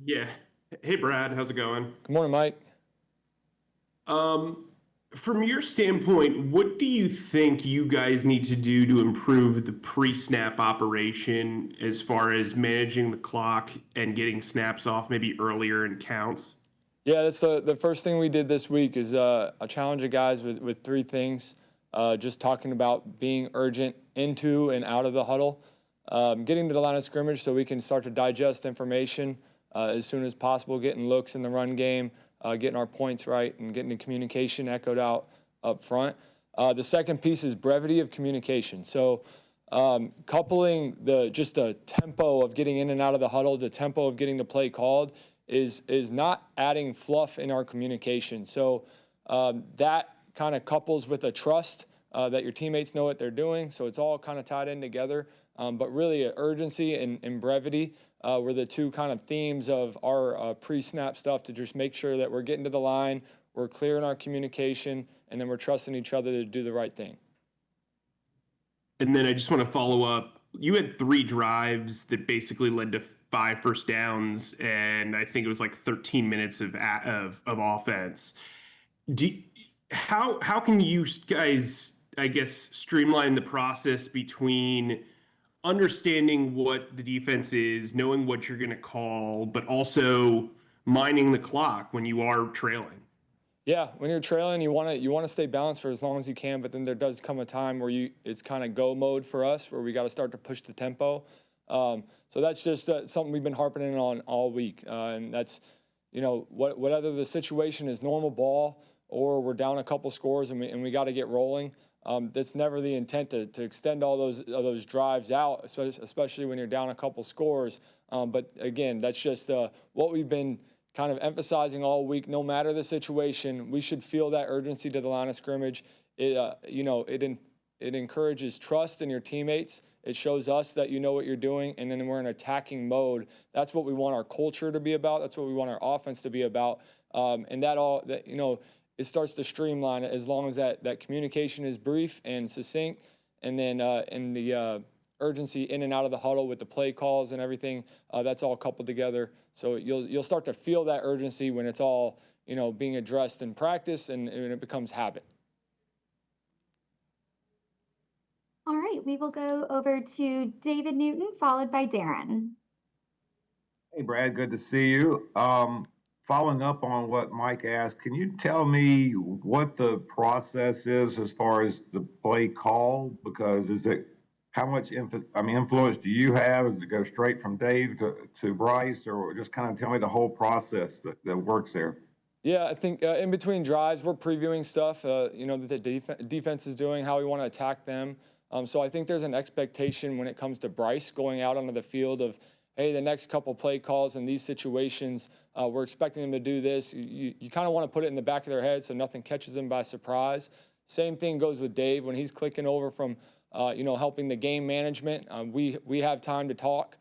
Yeah. Hey, Brad, how's it going? Good morning, Mike. Um, from your standpoint, what do you think you guys need to do to improve the pre-snap operation as far as managing the clock and getting snaps off maybe earlier in counts? Yeah, that's the first thing we did this week is I challenge the guys with three things. Just talking about being urgent into and out of the huddle, getting to the line of scrimmage so we can start to digest information as soon as possible, getting looks in the run game, getting our points right, and getting the communication echoed out up front. The second piece is brevity of communication. So coupling the tempo of getting in and out of the huddle, the tempo of getting the play called is not adding fluff in our communication. So that kind of couples with a trust that your teammates know what they're doing. So it's all kind of tied in together. But really, urgency and brevity were the two kind of themes of our pre-snap stuff to just make sure that we're getting to the line, we're clear in our communication, and then we're trusting each other to do the right thing. And then I just want to follow up. You had three drives that basically led to five first downs, and I think it was like 13 minutes of offense. Do how can you guys, I guess, streamline the process between understanding what the defense is, knowing what you're going to call, but also mining the clock when you are trailing? Yeah, when you're trailing, you want to stay balanced for as long as you can, but then there does come a time where it's kind of go mode for us, where we got to start to push the tempo. So that's just something we've been harping in on all week, and that's whether the situation is normal ball or we're down a couple scores and we got to get rolling. That's never the intent to extend all those drives out, especially when you're down a couple scores. But again, that's just what we've been kind of emphasizing all week. No matter the situation, we should feel that urgency to the line of scrimmage. It encourages trust in your teammates. It shows us that you know what you're doing, and then we're in attacking mode. That's what we want our culture to be about. That's what we want our offense to be about. And it starts to streamline as long as that communication is brief and succinct, and then in the urgency in and out of the huddle with the play calls and everything. That's all coupled together. So you'll start to feel that urgency when it's all being addressed in practice and it becomes habit. All right, we will go over to David Newton, followed by Darren. Hey, Brad, good to see you. Following up on what Mike asked, can you tell me what the process is as far as the play call? Because how much influence do you have? Does it go straight from Dave to Bryce, or just kind of tell me the whole process that works there? Yeah, I think in between drives, we're previewing stuff, that the defense is doing, how we want to attack them. So I think there's an expectation when it comes to Bryce going out onto the field of, hey, the next couple play calls in these situations, we're expecting them to do this. You kind of want to put it in the back of their head so nothing catches them by surprise. Same thing goes with Dave when he's clicking over from, helping the game management. We have time to talk.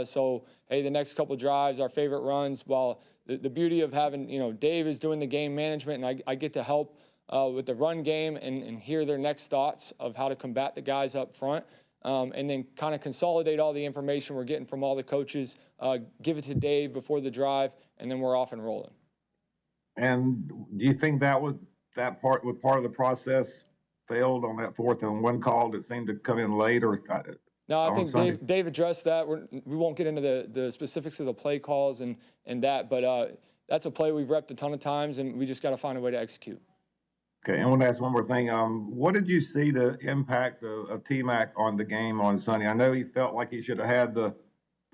So, hey, the next couple drives, our favorite runs, while the beauty of having, Dave is doing the game management and I get to help with the run game and hear their next thoughts of how to combat the guys up front. And then kind of consolidate all the information we're getting from all the coaches, give it to Dave before the drive, and then we're off and rolling. And do you think that part of the process failed on that 4th and 1 call that seemed to come in late or No, I on think Sunday? Dave addressed that. We won't get into the specifics of the play calls and that, but that's a play we've repped a ton of times, and we just got to find a way to execute. Okay, and I want to ask one more thing. What did you see the impact of T-Mac on the game on Sunday? I know he felt like he should have had the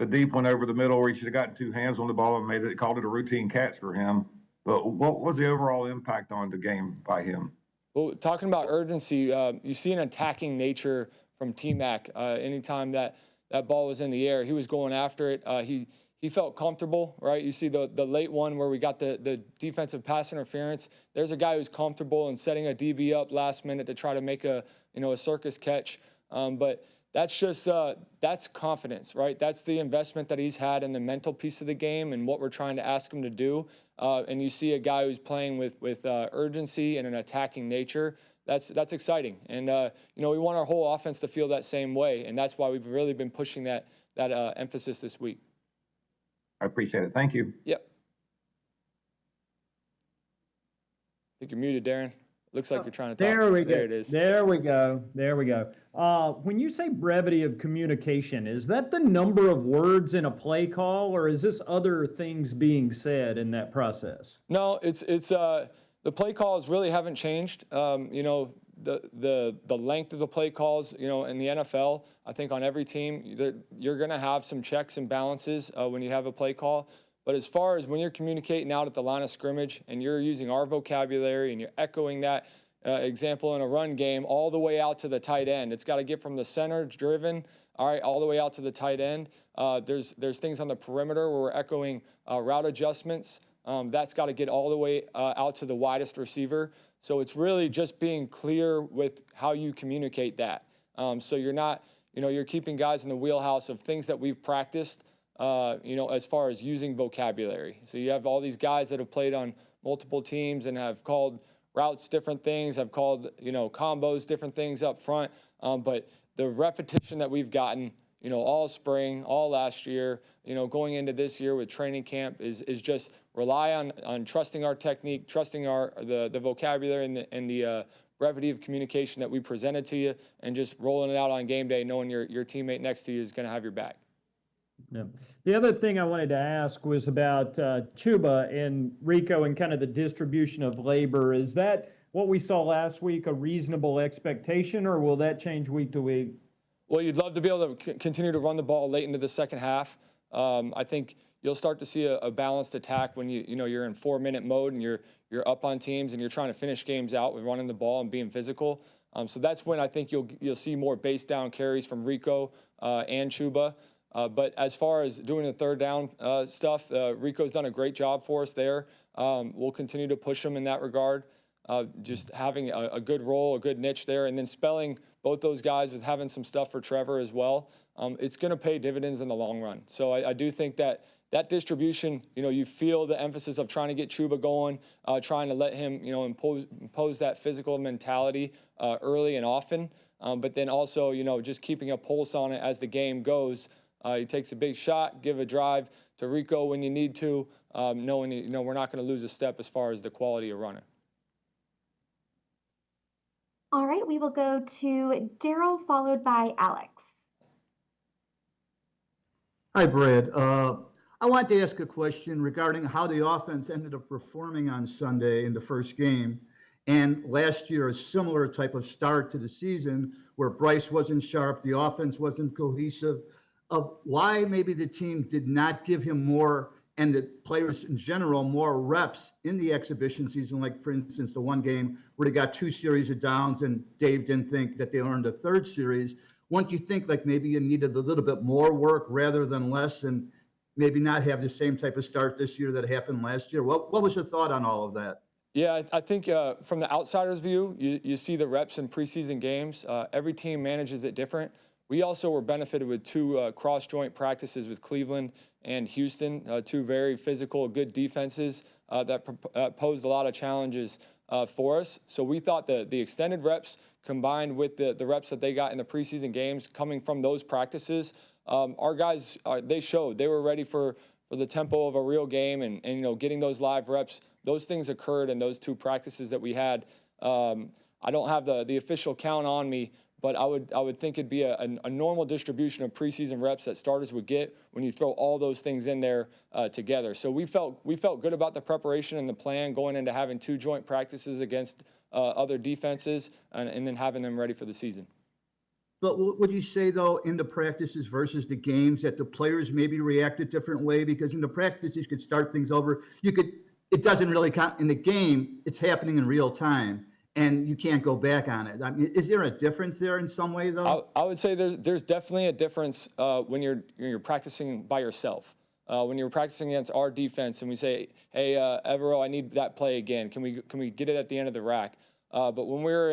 deep one over the middle where he should have gotten two hands on the ball and called it a routine catch for him. But what was the overall impact on the game by him? Well, talking about urgency, you see an attacking nature from T-Mac. Anytime that ball was in the air, he was going after it. He felt comfortable, right? You see the late one where we got the defensive pass interference. There's a guy who's comfortable in setting a DB up last minute to try to make a circus catch. But that's just that's confidence, right? That's the investment that he's had in the mental piece of the game and what we're trying to ask him to do. And you see a guy who's playing with urgency and an attacking nature. That's exciting. And we want our whole offense to feel that same way. And that's why we've really been pushing that emphasis this week. I appreciate it. Thank you. Yep. I think you're muted, Darren. Looks like you're trying to talk. There we go. There it is. There we go. There we go. When you say brevity of communication, is that the number of words in a play call, or is this other things being said in that process? No, it's the play calls really haven't changed. The length of the play calls, in the NFL, I think on every team, you're going to have some checks and balances when you have a play call. But as far as when you're communicating out at the line of scrimmage and you're using our vocabulary and you're echoing that example in a run game all the way out to the tight end, it's got to get from the center driven, all right, all the way out to the tight end. There's things on the perimeter where we're echoing route adjustments. That's got to get all the way out to the widest receiver. So it's really just being clear with how you communicate that. So you're not, you're keeping guys in the wheelhouse of things that we've practiced, as far as using vocabulary. So you have all these guys that have played on multiple teams and have called routes different things, have called, combos different things up front. But the repetition that we've gotten, all spring, all last year, going into this year with training camp is just rely on trusting our technique, trusting the vocabulary and the brevity of communication that we presented to you, and just rolling it out on game day, knowing your teammate next to you is going to have your back. Yeah. The other thing I wanted to ask was about Chuba and Rico and kind of the distribution of labor. Is that what we saw last week a reasonable expectation, or will that change week to week? Well, you'd love to be able to continue to run the ball late into the second half. I think you'll start to see a balanced attack when you're in 4-minute mode and you're up on teams and you're trying to finish games out with running the ball and being physical. So that's when I think you'll see more base down carries from Rico and Chuba. But as far as doing the third down stuff, Rico's done a great job for us there. We'll continue to push him in that regard. Just having a good role, a good niche there, and then spelling both those guys with having some stuff for Trevor as well. It's going to pay dividends in the long run. So I do think that distribution, you feel the emphasis of trying to get Chuba going, trying to let him, impose that physical mentality early and often. But then also, just keeping a pulse on it as the game goes. He takes a big shot, give a drive to Rico when you need to, knowing we're not going to lose a step as far as the quality of running. All right, we will go to Daryl, followed by Alex. Hi, Brad. I want to ask a question regarding how the offense ended up performing on Sunday in the first game. And last year, a similar type of start to the season where Bryce wasn't sharp, the offense wasn't cohesive. Of why maybe the team did not give him more, and the players in general, more reps in the exhibition season, like, for instance, the one game where they got 2 series of downs and Dave didn't think that they earned a third series. Wouldn't you think like maybe you needed a little bit more work rather than less, and maybe not have the same type of start this year that happened last year? What was your thought on all of that? Yeah, I think from the outsider's view, you see the reps in preseason games. Every team manages it different. We also were benefited with 2 cross-joint practices with Cleveland and Houston, 2 very physical, good defenses that posed a lot of challenges for us. So we thought the extended reps combined with the reps that they got in the preseason games coming from those practices, our guys, they showed they were ready for the tempo of a real game and getting those live reps. Those things occurred in those 2 practices that we had. I don't have the official count on me, but I would think it'd be a normal distribution of preseason reps that starters would get when you throw all those things in there together. So we felt good about the preparation and the plan going into having 2 joint practices against other defenses and then having them ready for the season. But would you say, though, in the practices versus the games, that the players maybe react a different way? Because in the practices, you could start things over. It doesn't really count. In the game, it's happening in real time, and you can't go back on it. I mean, is there a difference there in some way, though? I would say there's definitely a difference when you're practicing by yourself. When you're practicing against our defense and we say, hey, Evero, I need that play again. Can we get it at the end of the rack? But when we're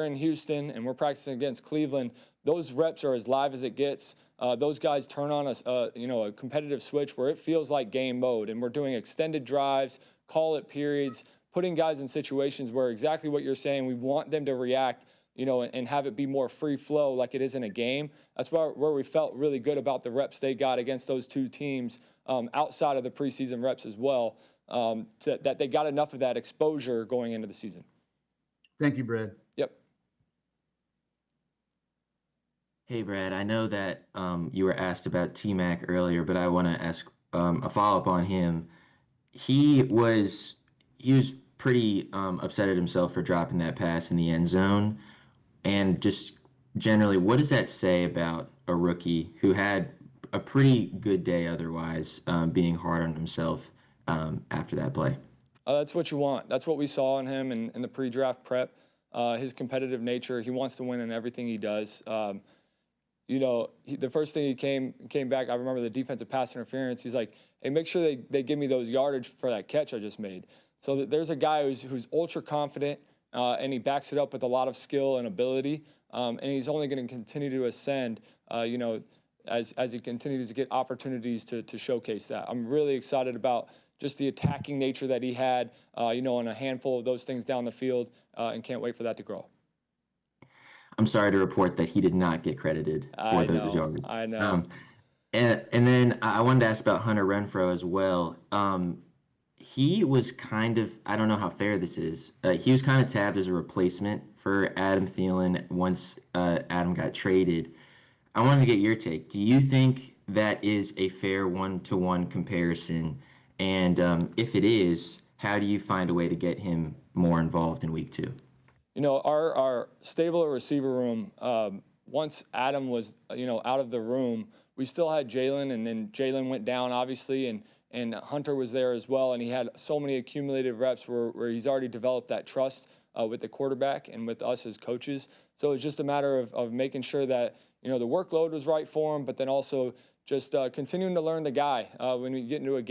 in Houston and we're practicing against Cleveland, those reps are as live as it gets. Those guys turn on a competitive switch where it feels like game mode, and we're doing extended drives, call it periods, putting guys in situations where exactly what you're saying, we want them to react, and have it be more free flow like it is in a game. That's where we felt really good about the reps they got against those two teams outside of the preseason reps as well, that they got enough of that exposure going into the season. Thank you, Brad. Yep. Hey, Brad, I know that you were asked about T-Mac earlier, but I want to ask a follow-up on him. He was pretty upset at himself for dropping that pass in the end zone. And just generally, what does that say about a rookie who had a pretty good day otherwise, being hard on himself after that play? That's what you want. That's what we saw in him in the pre-draft prep. His competitive nature. He wants to win in everything he does. The first thing he came back, I remember the defensive pass interference. He's like, hey, make sure they give me those yardage for that catch I just made. So there's a guy who's ultra confident, and he backs it up with a lot of skill and ability. And he's only going to continue to ascend, as he continues to get opportunities to showcase that. I'm really excited about just the attacking nature that he had, on a handful of those things down the field, and can't wait for that to grow. I'm sorry to report that he did not get credited for those yards. I know. And then I wanted to ask about Hunter Renfrow as well. He was kind of, I don't know how fair this is, he was kind of tabbed as a replacement for Adam Thielen once Adam got traded. I wanted to get your take. Do you think that is a fair one-to-one comparison? And if it is, how do you find a way to get him more involved in week 2? Our stable receiver room, once Adam was, out of the room, we still had Jalen, and then Jalen went down, obviously, and Hunter was there as well, and he had so many accumulated reps where he's already developed that trust with the quarterback and with us as coaches. So it's just a matter of making sure that, the workload was right for him, but then also just continuing to learn the guy. When you get into a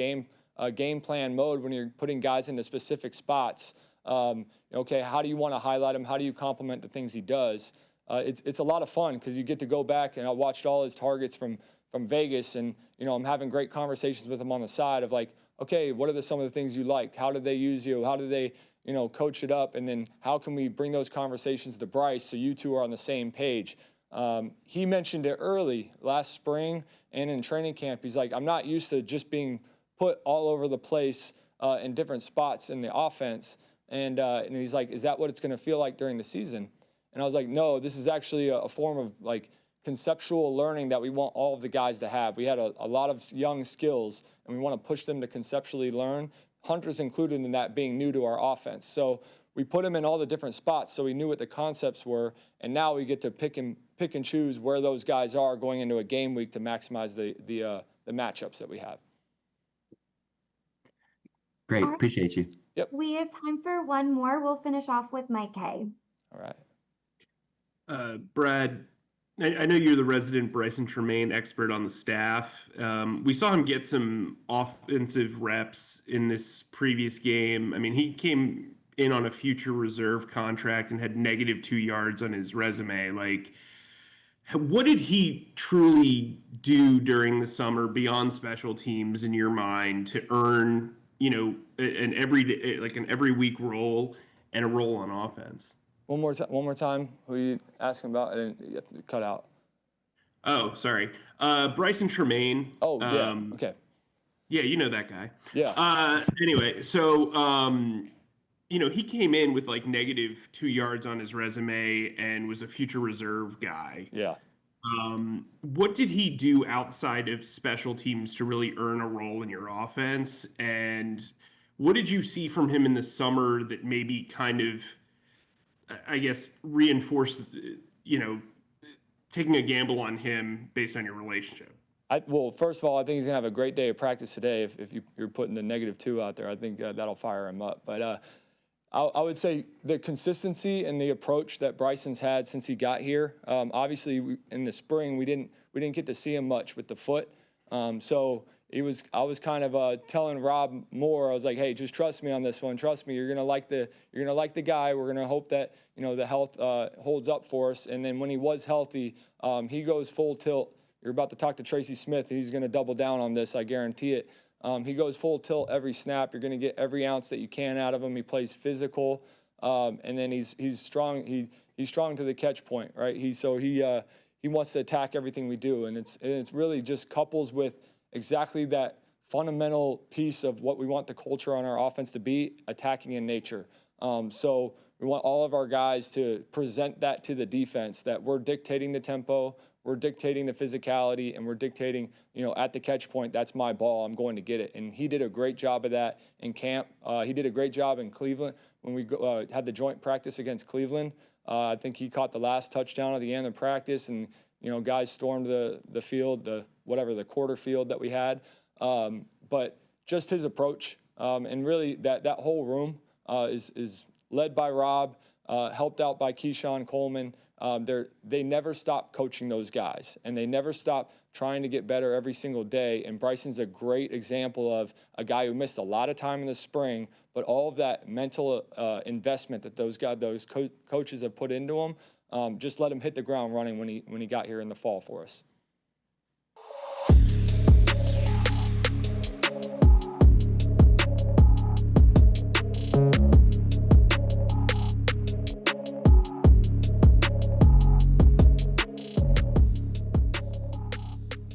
game plan mode, when you're putting guys into specific spots, okay, how do you want to highlight him? How do you complement the things he does? It's a lot of fun because you get to go back, and I watched all his targets from Vegas, and I'm having great conversations with him on the side of like, okay, what are some of the things you liked? How did they use you? How did they coach it up? And then how can we bring those conversations to Bryce so you two are on the same page? He mentioned it early last spring and in training camp. He's like, I'm not used to just being put all over the place in different spots in the offense. And he's like, is that what it's going to feel like during the season? And I was like, no, this is actually a form of like conceptual learning that we want all of the guys to have. We had a lot of young skills, and we want to push them to conceptually learn. Hunter's included in that, being new to our offense. So we put him in all the different spots so we knew what the concepts were, and now we get to pick and choose where those guys are going into a game week to maximize the matchups that we have. Great, appreciate you. Yep. We have time for one more. We'll finish off with Mike K. All right. Brad, I know you're the resident Bryson Tmaine expert on the staff. We saw him get some offensive reps in this previous game. I mean, he came in on a future reserve contract and had -2 yards on his resume. Like, what did he truly do during the summer beyond special teams in your mind to earn, an every week role and a role on offense? One more time. Who are you asking about? I didn't cut out. Oh, sorry. Bryson Tmaine. Oh, yeah. Okay. Yeah, you know that guy. Yeah. Anyway, so he came in with like -2 yards on his resume and was a future reserve guy. Yeah. What did he do outside of special teams to really earn a role in your offense? And what did you see from him in the summer that maybe kind of, I guess, reinforced, taking a gamble on him based on your relationship? Well, first of all, I think he's going to have a great day of practice today. If you're putting the -2 out there, I think that'll fire him up. But I would say the consistency and the approach that Bryson's had since he got here. Obviously, in the spring, we didn't get to see him much with the foot. So I was kind of telling Rob Moore, I was like, hey, just trust me on this one. Trust me, you're gonna like the guy. We're gonna hope that the health holds up for us. And then when he was healthy, he goes full tilt. You're about to talk to Tracy Smith, and he's gonna double down on this. I guarantee it. He goes full tilt every snap. You're gonna get every ounce that you can out of him. He plays physical, and then he's strong. He he's strong to the catch point, right? He wants to attack everything we do, and it's really just couples with exactly that fundamental piece of what we want the culture on our offense to be, attacking in nature. So we want all of our guys to present that to the defense, that we're dictating the tempo, we're dictating the physicality, and we're dictating, at the catch point, that's my ball, I'm going to get it. And he did a great job of that in camp. He did a great job in Cleveland when we had the joint practice against Cleveland. I think he caught the last touchdown at the end of practice, and, guys stormed the field, the quarter field that we had. But just his approach, and really that whole room is led by Rob, helped out by Keyshawn Coleman. They never stop coaching those guys, and they never stop trying to get better every single day. And Bryson's a great example of a guy who missed a lot of time in the spring, but all of that mental investment that those coaches have put into him just let him hit the ground running when he got here in the fall for us.